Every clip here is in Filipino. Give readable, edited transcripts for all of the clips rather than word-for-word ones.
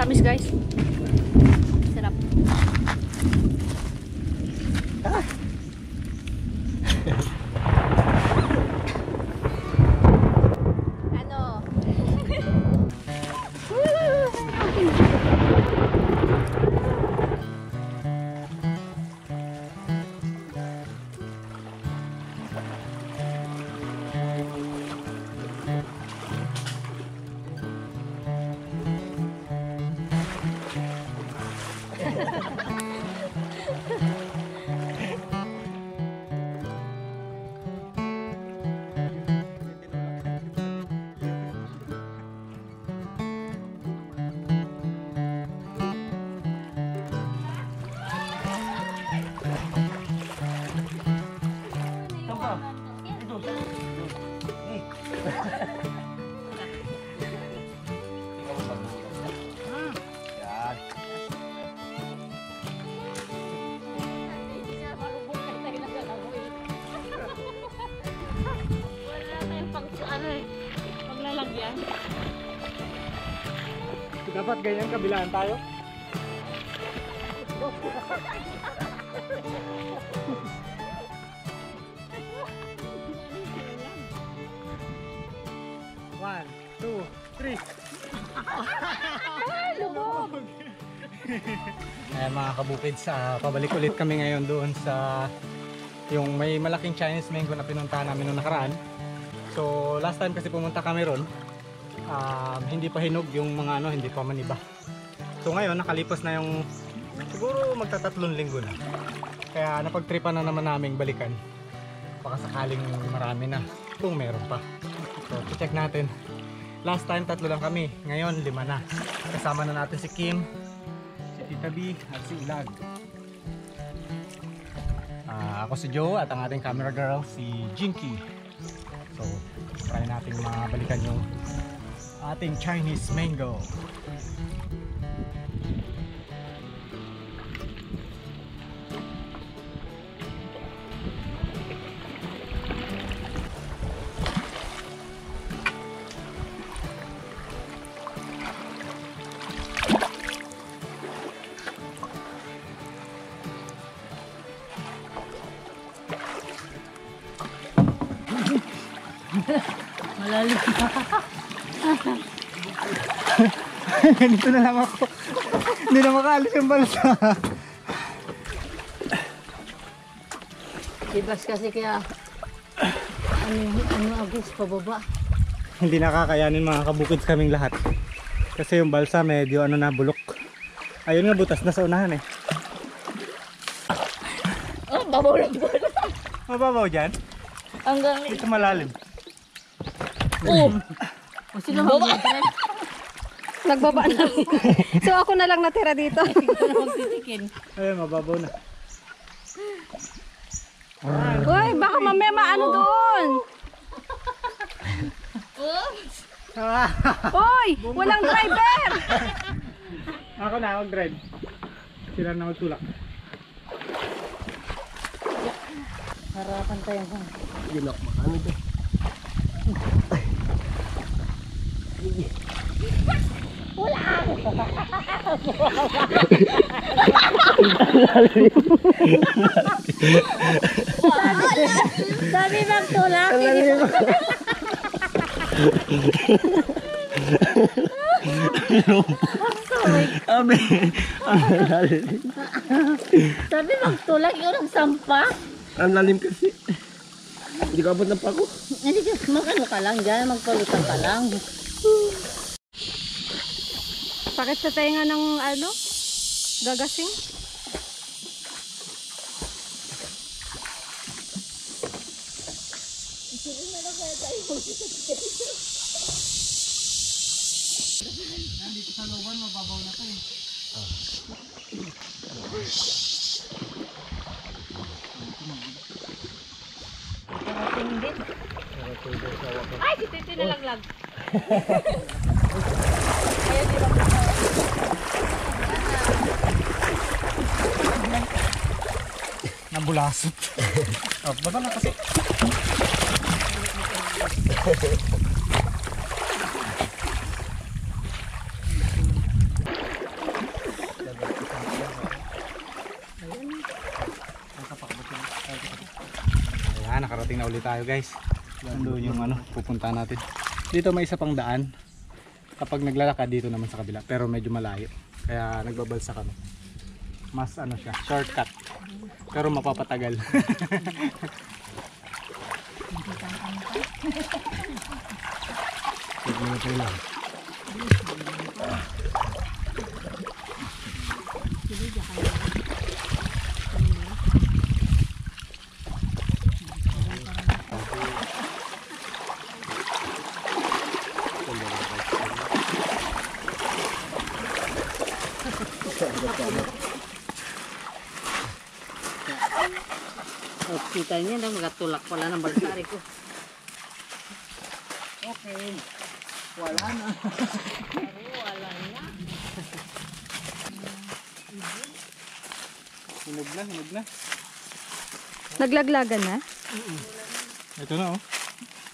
Tamis guys. Sarap. Ano? Dapat ganyan kabilaan tayo. One, two, three. Ayan mga kabukid, pabalik ulit kami ngayon doon sa yung may malaking Chinese mango na pinuntahan namin noong nakaraan. So last time kasi pumunta kami ron, hindi pa hinog yung mga ano, hindi pa maniba. So ngayon nakalipas na yung siguro magtatatlong linggo na. Kaya napagtripan na naman naming balikan. Baka sakaling marami na kung meron pa. So check natin. Last time 3 lang kami, ngayon 5 na. Kasama na natin si Kim, si Tita B at si Ilag. Ako si Joe at ang ating camera girl si Jinky. So try natin mabalikan yung ating Chinese mango. Malalim. Ganito na lang ako. Hindi na makaalis yung balsa. Tibas kasi kaya ano agos pababa. Hindi nakakayanin mga kabukids kaming lahat. Kasi yung balsa medyo ano na, bulok. Ayun nga, butas na sa unahan eh. Oh, babaw lang po. Mababaw dyan? Hanggang Dito malalim. oh. O sino baba? Nagbaba na. So ako na lang natira dito. Hindi ko na magtitikin. Ayun, mababaw na. Uy, baka mamaya maano doon. Uy, walang driver. Ako na, mag-drive. Sila na magtulak. Harapan tayo. Ginok, makano ito? Sabi bang tulak? Sabi bang tulak yung nagsampa? Ang lalim kasi. Hindi ka abot ng pako. Hindi ka, magano ka lang dyan, magpalutan ka lang. Sakit sa tenga ng ano? Gagasing? Nandito sa luban, mababaw na ito eh. Ay, si Titi nalaglag. Nabulasot. Oh, baba na kasi. huli tayo guys. Nandun yung ano, pupunta natin. Dito may isa pang daan. Kapag naglalakad dito naman sa kabila, pero medyo malayo. Kaya nagbabalsa kami. Mas ano siya, shortcut. Pero mapapatagal. Oh, kita niya na magatulak pala ng balsari ko. Okay. Wala na. Wala na. Hinog na, hinog na. Naglaglagan na? Ito na oh.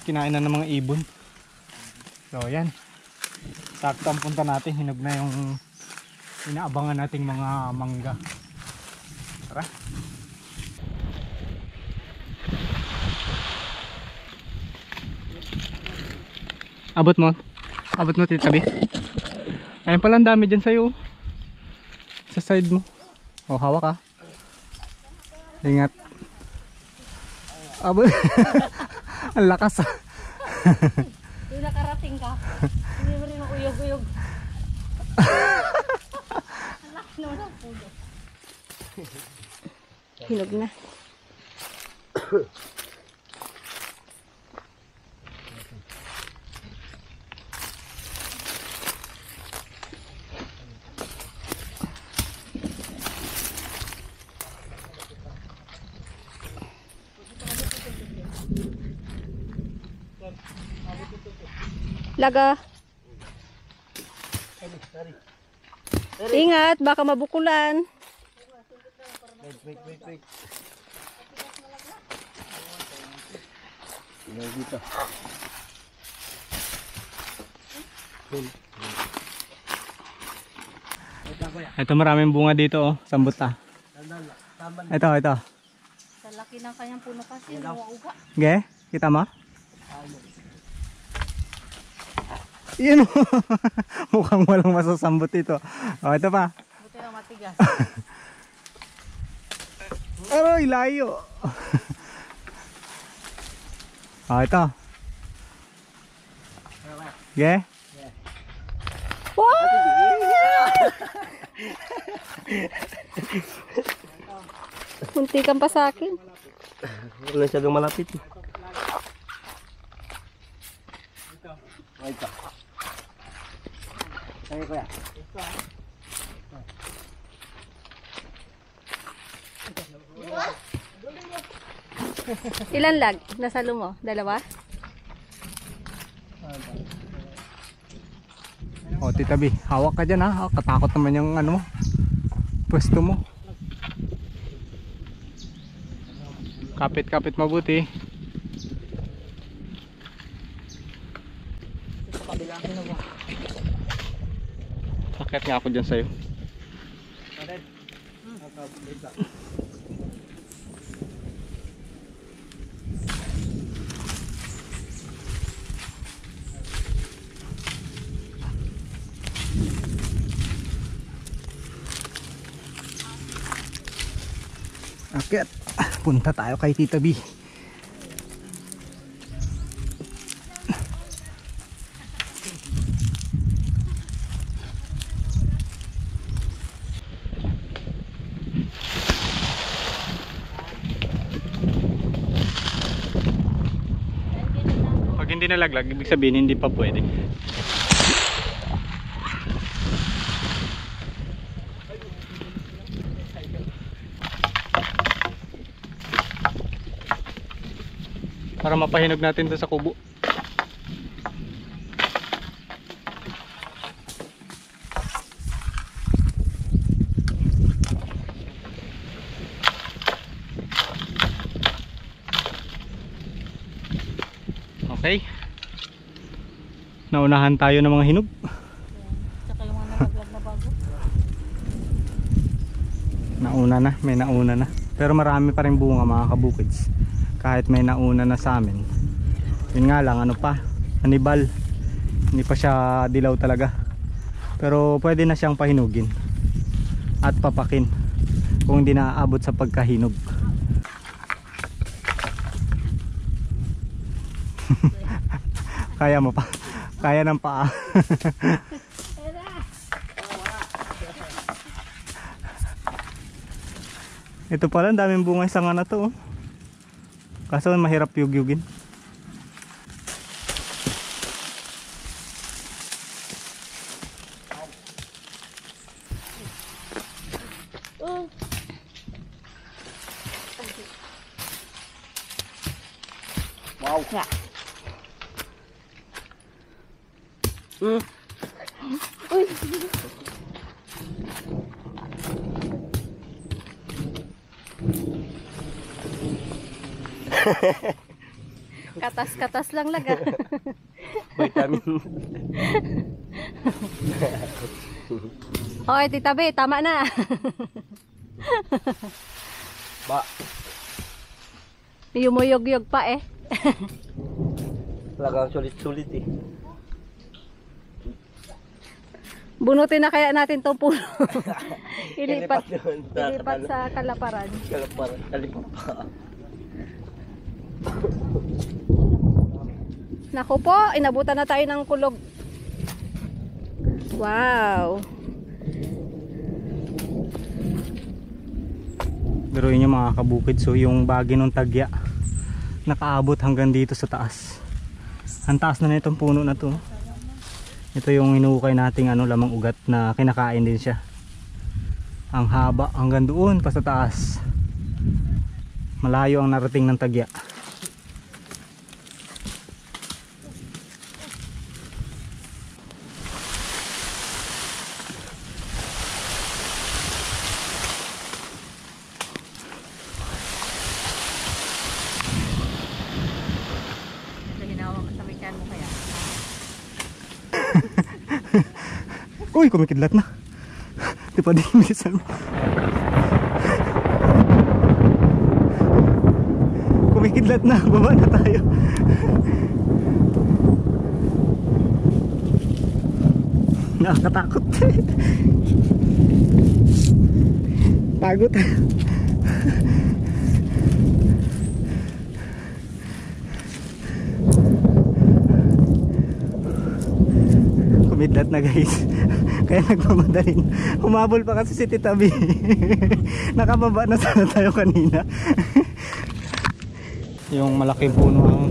Kinain na ng mga ibon. So yan. Sakto ang punta natin. Hinog na yung inaabangan nating mga mangga. Tara. Abot mo. Abot mo titabi. Ayun pala ang dami dyan sa'yo. Sa side mo. O hawak ka. Ingat. Abot. Ang lakas ah. Yung nakarating ka. Hindi mo rin uyog-uyog. Hinog na. Laga. Ingat, baka mabukulan. Wait. Dito. Ito maraming bunga dito oh, sambut ah. Ito. Sa laki ng kanyang puno kasi, nauuga. Ge, kita mo? Yan oh. Mukhang walang masasambot ito. Oh, ito pa. Buti na matigas. Aroy, layo. Oh, ito. Ge? Wow! Munti kang pa sa akin. Wala siyang malapit. Ito. Kaya kuya. Ilan lag? Nasalo mo? Dalawa? O, Tita B, hawak ka dyan ha. Katakot naman yung ano mo. Pwesto mo. Kapit mabuti. Sakit nga ako dyan sa'yo. Akit, punta tayo kay Tita B. Pag hindi nalaglag, ibig sabihin hindi pa pwede. Para mapahinog natin ito sa kubo. Okay. Naunahan tayo ng mga hinog. Tsaka yung mga nalaglag na bago. May nauna na. Pero marami pa rin bunga mga kabukids. kahit may nauna na sa amin. Yun nga lang, ano pa, anibal, hindi pa siya dilaw talaga, pero pwede na siyang pahinugin at papakin kung hindi naaabot sa pagkahinog. Kaya mo pa, kaya ng paa. Ito pala, daming bunga sa nga na to, oh. Kaso mahirap yugyugin. Wow. Ya. Uy. Katas-katas lang laga. Vitamin. Hoy, Tita B, tama na. Ba, Yumuyog-yog pa eh. talagang sulit-sulit eh. Bunutin na kaya natin tong puno. Ilipat Ilipat, yun ilipat sa kalaparan. Kalaparan, kalipat pa. Naku po, inabutan na tayo ng kulog. Wow. Biruin nyo mga kabukid, so yung bagi ng tagya nakaabot hanggang dito sa taas. Ang taas na nitong puno na to. Ito yung inuukay nating lamang ugat na kinakain din siya. Ang haba hanggang doon pa sa taas. Malayo ang narating ng tagya. Uy, kumikidlat na. Di pa din bilisan mo. Kumikidlat na, baba na tayo. Nakakatakot. Pagod. Kumidlat na guys. Kaya nagmamadalin. Humabol pa kasi si Tita B. Nakababa na sana tayo kanina. Yung malaking puno ang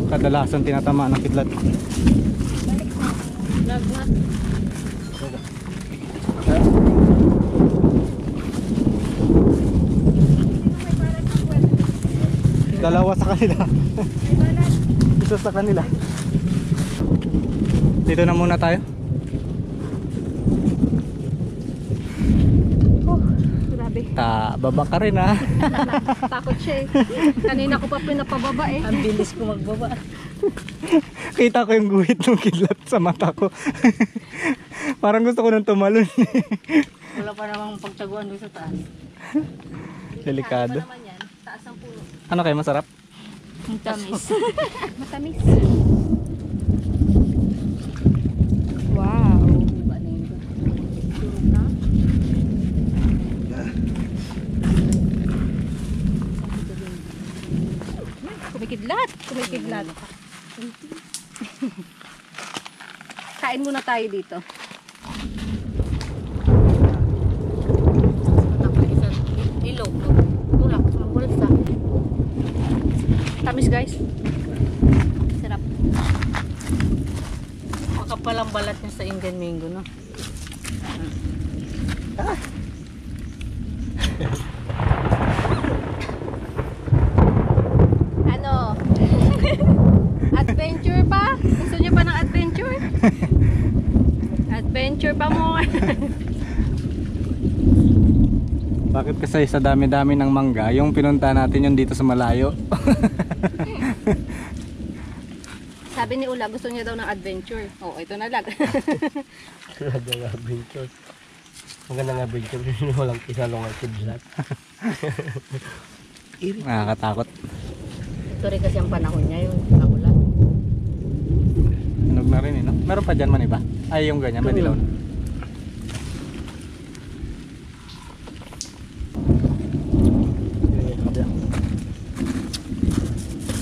kadalasan tinatama ng kidlat. Dalawa sa kanila. Isa sa kanila. Dito na muna tayo. Oh, grabe. Baba ka rin ha. Takot siya eh. Kanina ko pa pinapababa eh. Ang bilis ko magbaba. Kita ko yung guhit ng kidlat sa mata ko. Parang gusto ko nang tumalon. Wala pa namang pagtaguan doon sa taas. Delikado. Ano pa naman yan? Taas ang puno. Ano kayo, masarap? Ang tamis. Matamis. Wow. Iba na yun. Turog na. Kumikidlat. Kumikidlat. Kain muna tayo dito. Ilog. Tulak. Ang bulsa. Tamis guys. Sarap. Makapal ang balat niya sa Indian mango, no? Ano? Adventure pa? Gusto niyo pa ng adventure? Adventure pa mo. Bakit kasi sa dami-dami ng mangga, yung pinunta natin yung dito sa malayo. Sabi ni Ula, gusto niya daw ng adventure. Oh, ito na lang. Talaga nga adventure. Ang ganda nga adventure. Walang kinalong ang kidlat. Nakakatakot. Ito rin kasi ang panahon niya yung kakulan. Hinog na rin eh, no? Meron pa dyan man iba? Ay, yung ganyan, may dilaw na.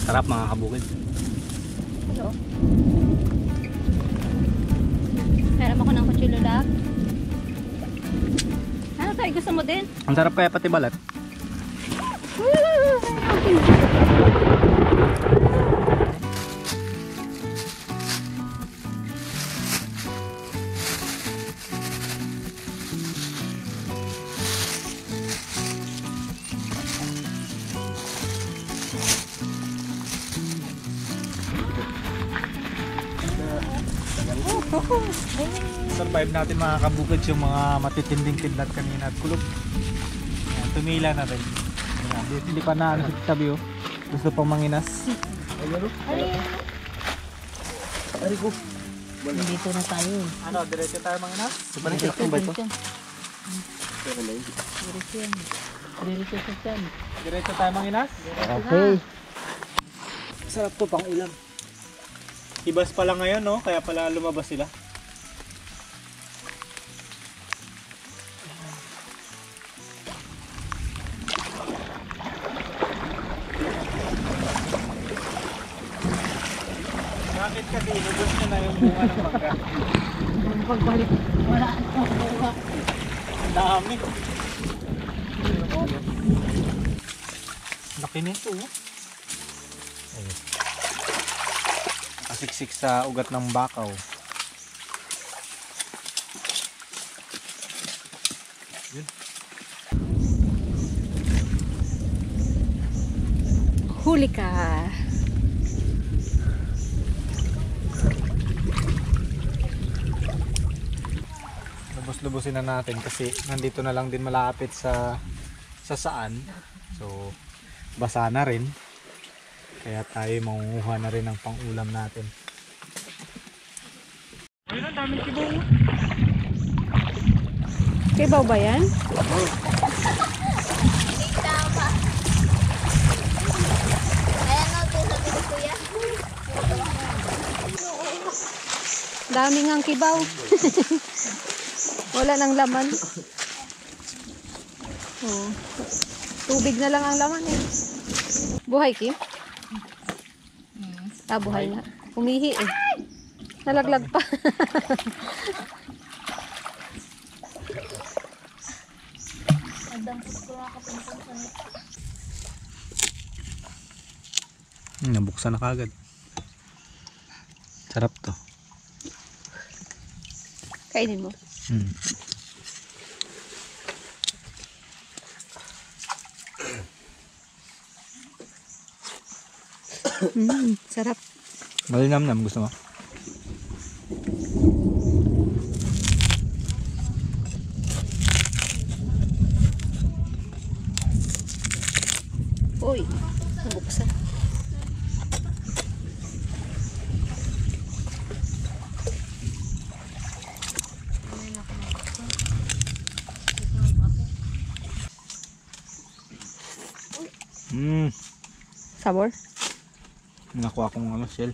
Sarap mga kabukid. Hello. Meron ako ng kutsilo lang. Ano tayo? Gusto mo din? Ang sarap kaya pati balat. Survive natin mga kabukid yung mga matitinding kidlat kanina at kulog. Ayan, tumila na rin. Ayan, hindi pa na ano sa tabi oh. Gusto pang manginas. Dito na tayo. Ano, diretso tayo manginas? Diretso yan. Diretso sa tiyan. Diretso tayo manginas? Okay. Sarap to pang ulam. Ibas pa lang ngayon no, kaya pala lumabas sila. Bakit kasi inubos nyo na yung bunga ng mangga? Pagbalik, wala akong buha. Ang dami. Laki nito oh. Nakasiksik sa ugat ng bakaw. Yun. Huli ka. Lubos-lubusin na natin kasi nandito na lang din malapit sa saan. So basa na rin. Kaya tayo mangunguha na rin ng pang-ulam natin. Ayun ang daming kibaw. Kibaw ba yan? Daming ang kibaw. Wala nang laman. Oh. Tubig na lang ang laman eh. Buhay, Kim? Ah, buhay na. Umihi eh. Nalaglag pa. Nabuksan na kagad. Sarap to. Kainin mo. Sarap. Malinamnam, gusto mo? Uy, nabuksan. Sabor? Nakuha kong ano, shell.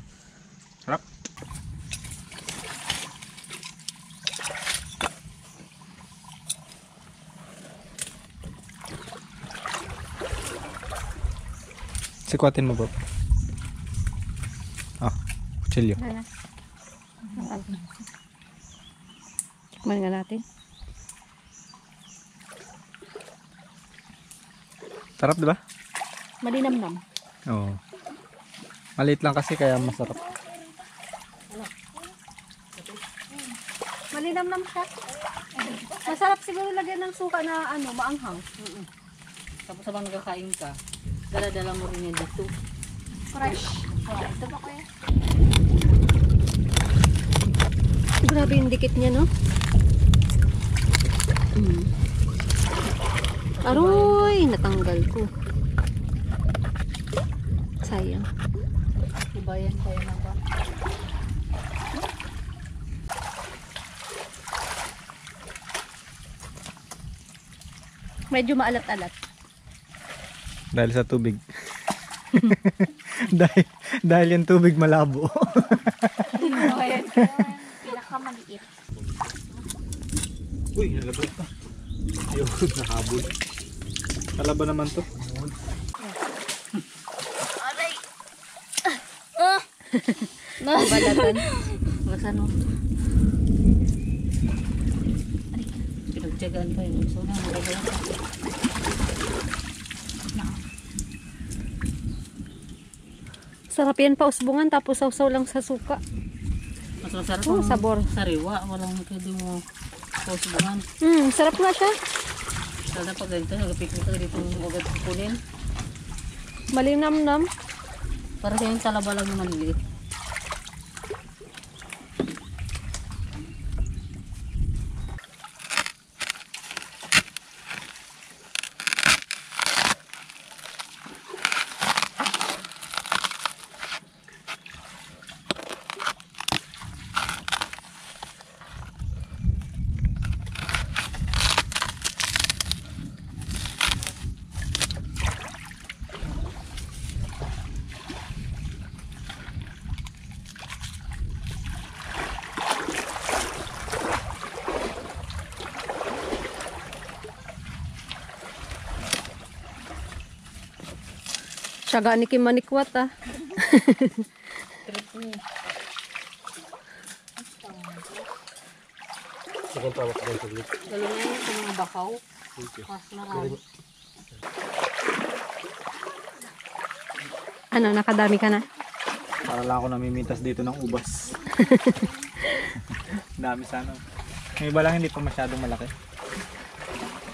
Sarap. Sikwatin mo, Bob. Ah, kutsilyo. Tikman nga natin. Sarap, di ba? Malinamnam. Oo. Maliit lang kasi kaya masarap. Malinamnam siya. Masarap siguro lagyan ng suka na ano, maanghang. Tapos habang nagkakain ka, dala-dala mo rin yan dito. Fresh. Ito ba kaya? Grabe yung dikit niya, no? Aroy, natanggal ko. Sayang. Ibayan tayo na ba? Medyo maalat-alat. Dahil sa tubig. dahil yung tubig malabo. Pinakamaliit. Uy, nalabas pa. Ayun, nahabol. Talaba naman to. Aray! Balatan. Basta no. Pinagtyagaan pa yun. So na, magagawa pa. Sarap yan pausbungan tapos sausaw lang sa suka. Mas masarap Oh, ang sabor. sariwa. Walang pwede mo pausubuhan. Sarap nga siya. Sana pag ganito, nagpiknik ka dito agad kukunin. Malinamnam. Para sa yung talaba lang yung maliliit. Siyaga ni Kim Manikwat ah. Lalo na yun sa mga bakaw. Mas marami. Ano, nakadami ka na? Para lang ako namimitas dito ng ubas. Dami sana. May iba lang hindi pa masyadong malaki.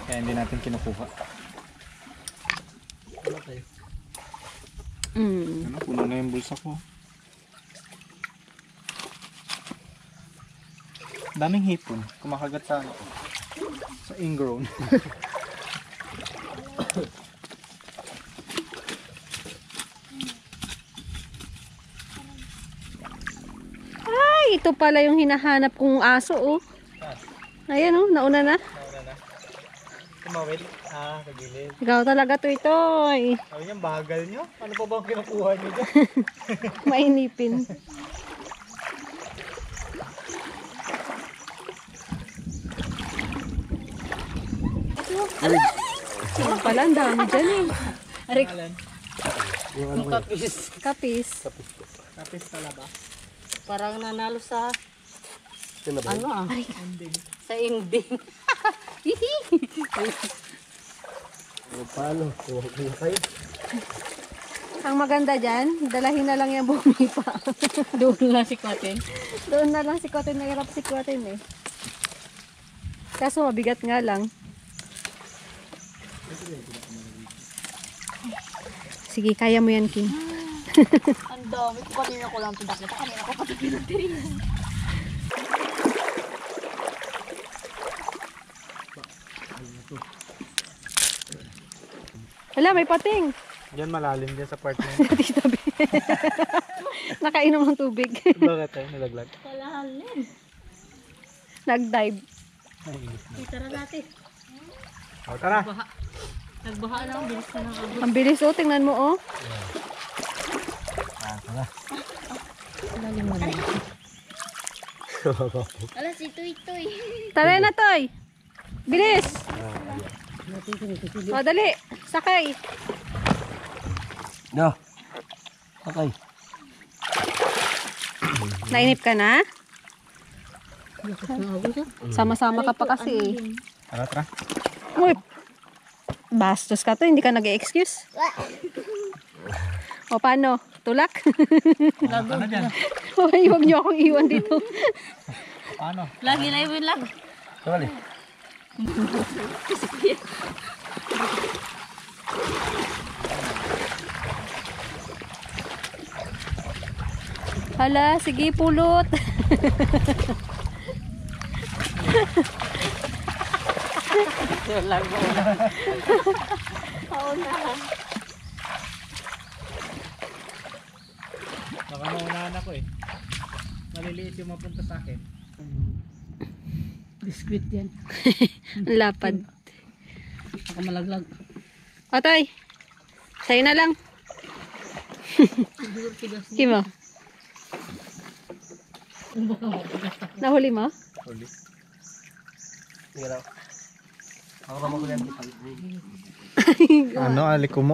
Kaya hindi natin kinukuha. Ano, puno na yung bulsa ko. Daming hipon. Kumakagat sa ano. Sa ingrown. Ay, ito pala yung hinahanap kong aso oh. Ayan oh, nauna na. Nauna na. Tumawid. Kagilid. Ikaw talaga to ito. Sabi niya, bagal nyo. Ano pa bang kinukuha nyo dyan? Mainipin. Ito pala, ang dami dyan eh. Arik, Alan. yung kapis. Kapis. Kapis pala ba? Parang nanalo sa ano ah? Sa ending. Paano? Kuha kayo. Ang maganda dyan, dalahin na lang yung bumi pa. Doon na si Kwatin. Doon na lang si Kotin, nahirap si Kotin eh. Kaso mabigat nga lang. Sige, kaya mo yan, Kim. Ang dami. Kanina ko lang pinakita. Kanina ko pati pinagtirin. Wala, may pating. Diyan malalim dyan sa part na yun. Tabi. Nakainom ng tubig. Bakit tayo nalaglag? Kalahalin. Nag-dive. Tara natin. O tara. Baha. Nagbaha lang. Bilis na ng abot. Ang bilis oh, tingnan mo oh. Tara. Lalim mo na. Ala, si Tuy Tuy. Tara na, Toy. Bilis. O, dali. Sakay. No. Okay. Nainip ka na? Lakas ng abot ah. Sama-sama ka pa kasi eh. Tara, tara. Uy, bastos ka to, hindi ka nag-excuse. O paano? Tulak? Ano ka na dyan? Huwag niyo akong iwan dito. Paano? Lagi na yun lang. Sorry. Hala, sige pulot. Yun lang. Baka maunahan ako eh. Maliliit yung mapunta sa akin. Biskuit yan. Ang lapad. Baka malaglag. O, Toy. Sa'yo na lang. Kimo. Nahuli mo? Huli. Sige lang. Ako naman ko yan. Ano, alikumo?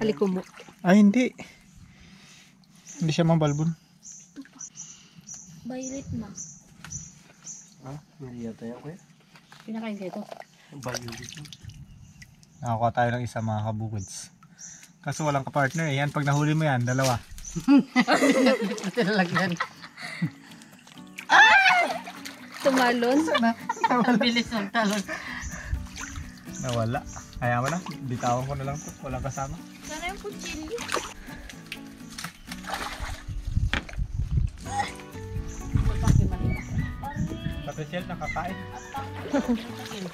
Alikumo. Ay, hindi. Hindi siya mabalbon. Violet ma. Ah, hindi yata yan kuya. Pinakain kayo ito. Violet. Nakakuha tayo ng isa mga kabukids. Kaso walang kapartner eh. Yan, pag nahuli mo yan, dalawa. Tinalagyan. Tumalon. Ang bilis ng talon. Nawala. Kaya mo na. Bitawan ko na lang to. Walang kasama. Sana yung kutsilyo. Patricia, nakakain.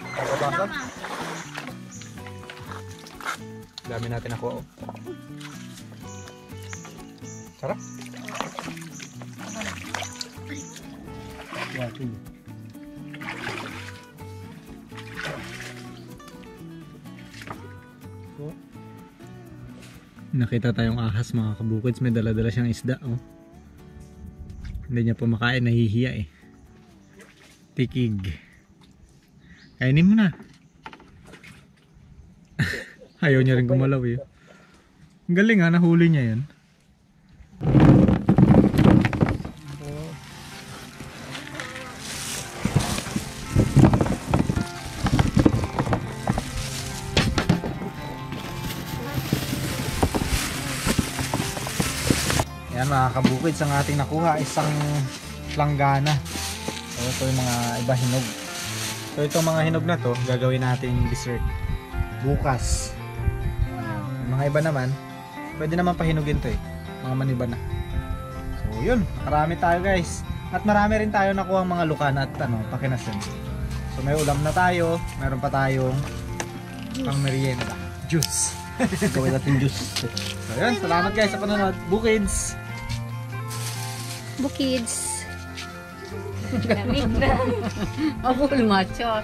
Nakapasok. Dami natin nakuha. Oh. Sarap. Yeah, sige. Nakita tayong ahas mga kabukids. May dala-dala siyang isda. Oh. Hindi niya pa makain. Nahihiya eh. Tikig. Kainin mo na. Ayaw niya rin gumalaw eh. Ang galing ha. Nahuli niya yan. Yan mga kabukids, ang ating nakuha isang langgana. So ito yung mga iba hinog. So itong mga hinog na to gagawin nating dessert bukas. Yung mga iba naman pwede naman pahinugin to eh, mga maniba na. So yun, marami tayo guys. At marami rin tayo nakuha mga lukan at pakinasin. So may ulam na tayo, meron pa tayong pang merienda, juice. Gawin natin juice. So yun, salamat guys sa panonood. Bukids! Bukids. Lamig na. Abul macho.